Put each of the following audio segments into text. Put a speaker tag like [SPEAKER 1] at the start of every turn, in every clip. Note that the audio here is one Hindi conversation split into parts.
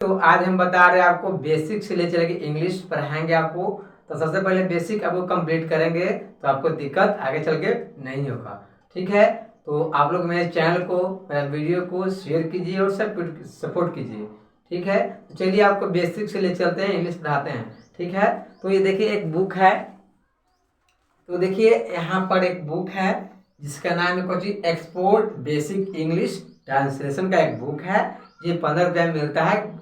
[SPEAKER 1] तो आज हम बता रहे हैं आपको बेसिक से ले चलेंगे इंग्लिश पढ़ाएंगे आपको। तो सबसे पहले बेसिक आपको कंप्लीट करेंगे तो आपको दिक्कत आगे चल के नहीं होगा। ठीक है, तो आप लोग मेरे चैनल को, मेरे वीडियो को शेयर कीजिए और सपोर्ट कीजिए। ठीक है, तो चलिए आपको बेसिक से ले चलते हैं, इंग्लिश पढ़ाते हैं। ठीक है, तो ये देखिए एक बुक है। तो देखिए यहाँ पर एक बुक है जिसका नाम है कुछ एक्सपोर्ट बेसिक इंग्लिश ट्रांसलेशन का एक बुक है। ये 15 रुपये में मिलता है,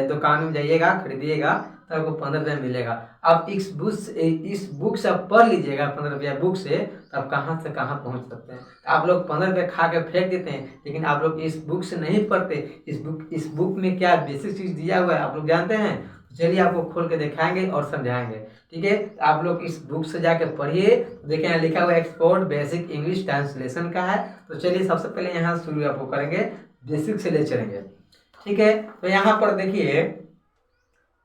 [SPEAKER 1] दुकान में जाइएगा खरीदिएगा तो आपको 15 रुपये मिलेगा। आप इस बुक से आप पढ़ लीजिएगा 15 रुपया बुक से, तो आप कहाँ से कहाँ पहुँच सकते हैं। आप लोग 15 रुपये खा के फेंक देते हैं, लेकिन आप लोग इस बुक से नहीं पढ़ते। इस बुक में क्या बेसिक चीज़ दिया हुआ है आप लोग जानते हैं। चलिए आपको खोल के दिखाएंगे और समझाएंगे। ठीक है, आप लोग इस बुक से जाके पढ़िए। देखिए यहाँ लिखा हुआ है एक्सपोर्ट बेसिक इंग्लिश ट्रांसलेशन का है। तो चलिए सबसे पहले यहाँ शुरू आपको करेंगे, बेसिक से ले चलेंगे। ठीक है, तो यहाँ पर देखिए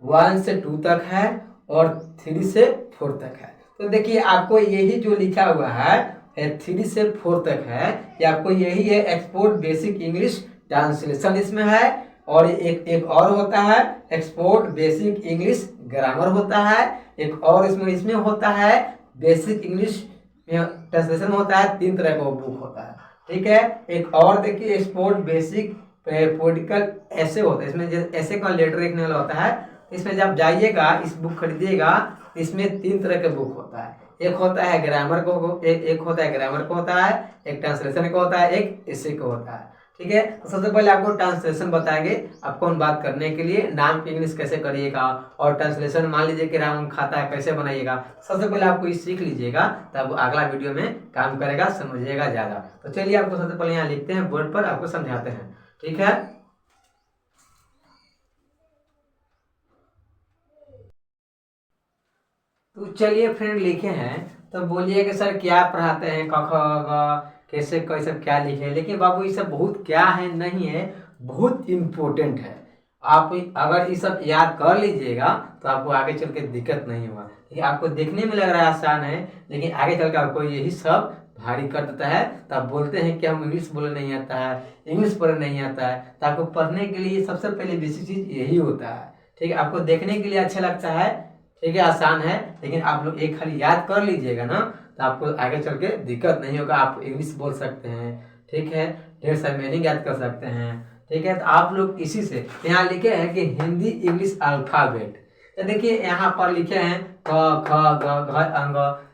[SPEAKER 1] 1 से 2 तक है और 3 से 4 तक है। तो देखिए आपको यही जो लिखा हुआ है 3 से 4 तक है, ये आपको यही है एक्सपोर्ट बेसिक इंग्लिश ट्रांसलेशन इसमें है। और एक और होता है एक्सपोर्ट बेसिक इंग्लिश ग्रामर होता है। एक और इसमें होता है बेसिक इंग्लिश ट्रांसलेशन होता है। 3 तरह का बुक होता है। ठीक है, एक और देखिए एक्सपोर्ट बेसिक पॉलिटिकल ऐसे होता है। इसमें ऐसे का लेटर लिखने वाला होता है। इसमें जब जाइएगा इस बुक खरीदिएगा, इसमें 3 तरह के बुक होता है। एक होता है ग्रामर को, एक होता है ग्रामर को होता है, एक ट्रांसलेशन को होता है, एक ऐसे को होता है। ठीक है, तो सबसे पहले आपको ट्रांसलेशन बताएंगे आपको बात करने के लिए। नाम की इंग्लिश कैसे करिएगा और ट्रांसलेशन मान लीजिए कि राम खाता है कैसे बनाइएगा। सबसे पहले आपको ये सीख लीजिएगा, तब अगला वीडियो में काम करेगा, समझिएगा ज़्यादा। तो चलिए आपको सबसे पहले यहाँ लिखते हैं बोर्ड पर, आपको समझाते हैं। ठीक है, तो चलिए फ्रेंड लिखे हैं, तो बोलिए कि सर क्या पढ़ाते हैं, क ख ग कैसे कैसे क्या लिखे। लेकिन बाबू ये सब बहुत क्या है नहीं है, बहुत इम्पोर्टेंट है। आप अगर ये सब याद कर लीजिएगा तो आपको आगे चल के दिक्कत नहीं होगा। ठीक, आपको देखने में लग रहा है आसान है, लेकिन आगे चल के आपको यही सब भारी कर देता है। तो आप बोलते हैं कि हम इंग्लिश बोलने नहीं आता है, इंग्लिश पढ़ने नहीं आता है। तो आपको पढ़ने के लिए सबसे पहले बेसिक चीज़ यही होता है। ठीक है, आपको देखने के लिए अच्छा लगता है, ठीक है, आसान है, लेकिन आप लोग एक खाली याद कर लीजिएगा ना, तो आपको आगे चल के दिक्कत नहीं होगा। आप इंग्लिश बोल सकते हैं, ठीक है, ढेर सारे मीनिंग याद कर सकते हैं। ठीक है, तो आप लोग इसी से यहाँ लिखे हैं कि हिंदी इंग्लिश अल्फाबेट। तो देखिए यहाँ पर लिखे हैं क ख ग घ अंग।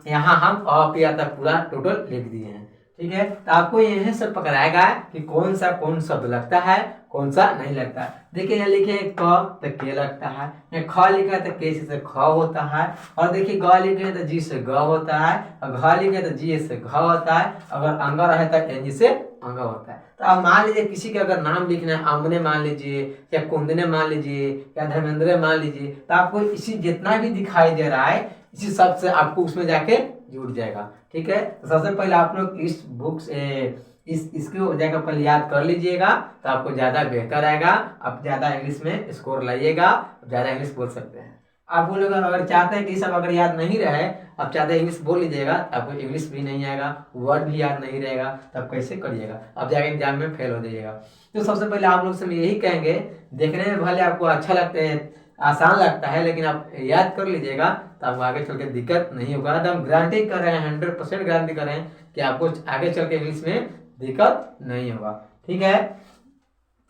[SPEAKER 1] यहाँ हम अ पूरा टोटल लिख दिए हैं। ठीक है, तो आपको यही सब पकड़ाएगा कि कौन सा शब्द लगता है, कौन सा नहीं लगता है। देखिए यहाँ लिखे हैं क तो के लगता है, यहाँ ख लिखा है तो के से ख होता है, और देखिए ग लिखे हैं तो जी से ग होता है, और घ लिखे तो जी से घ होता है, अगर अंग रहे तो एन से अंग होता है। तो अब मान लीजिए किसी का अगर नाम लिखना है, आमने मान लीजिए, या कुंदने मान लीजिए, या धर्मेंद्र मान लीजिए, तो आपको इसी जितना भी दिखाई दे रहा है इसी सब से आपको उसमें जाके जुड़ जाएगा। ठीक है, तो सबसे पहले आप लोग इस बुक से इसको जगह पर याद कर लीजिएगा, तो आपको ज़्यादा बेहतर आएगा। आप ज़्यादा इंग्लिश में स्कोर लाइएगा, ज़्यादा इंग्लिश बोल सकते हैं। आप लोग अगर चाहते हैं कि सब अगर याद नहीं रहे, आप ज़्यादा इंग्लिश बोल लीजिएगा, आपको इंग्लिश भी नहीं आएगा, वर्ड भी याद नहीं रहेगा, तब कैसे करिएगा, आप जाके एग्जाम में फेल हो जाइएगा। तो सबसे पहले आप लोग से मैं यही कहेंगे, देखने में भले आपको अच्छा लगता है, आसान लगता है, लेकिन आप याद कर लीजिएगा तो आपको आगे चल के दिक्कत नहीं होगा। तो हम गारंटी कर रहे हैं, 100% गारंटी कर रहे हैं कि आपको आगे चल के इंग्लिश में दिक्कत नहीं होगा। ठीक है,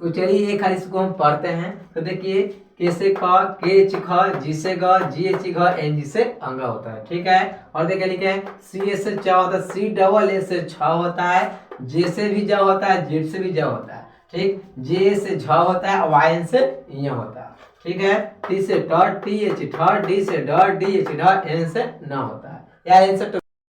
[SPEAKER 1] तो चलिए एक खाली इसको हम पढ़ते हैं। तो देखिए के से ख, के च ख, जी से ग, जी एच घ, एन जी से अंग होता है। ठीक है, और देखिए लिखे हैं सी ए से च होता है, सी डबल ए से छ होता है, जे से भी ज होता है, जेड से भी ज होता है। ठीक, जे से झ होता है, वाई एन से य होता है। ठीक है, टी से ट, टी एच ठ, डी से ड, डी एच ढ, एन से न होता है, या एन से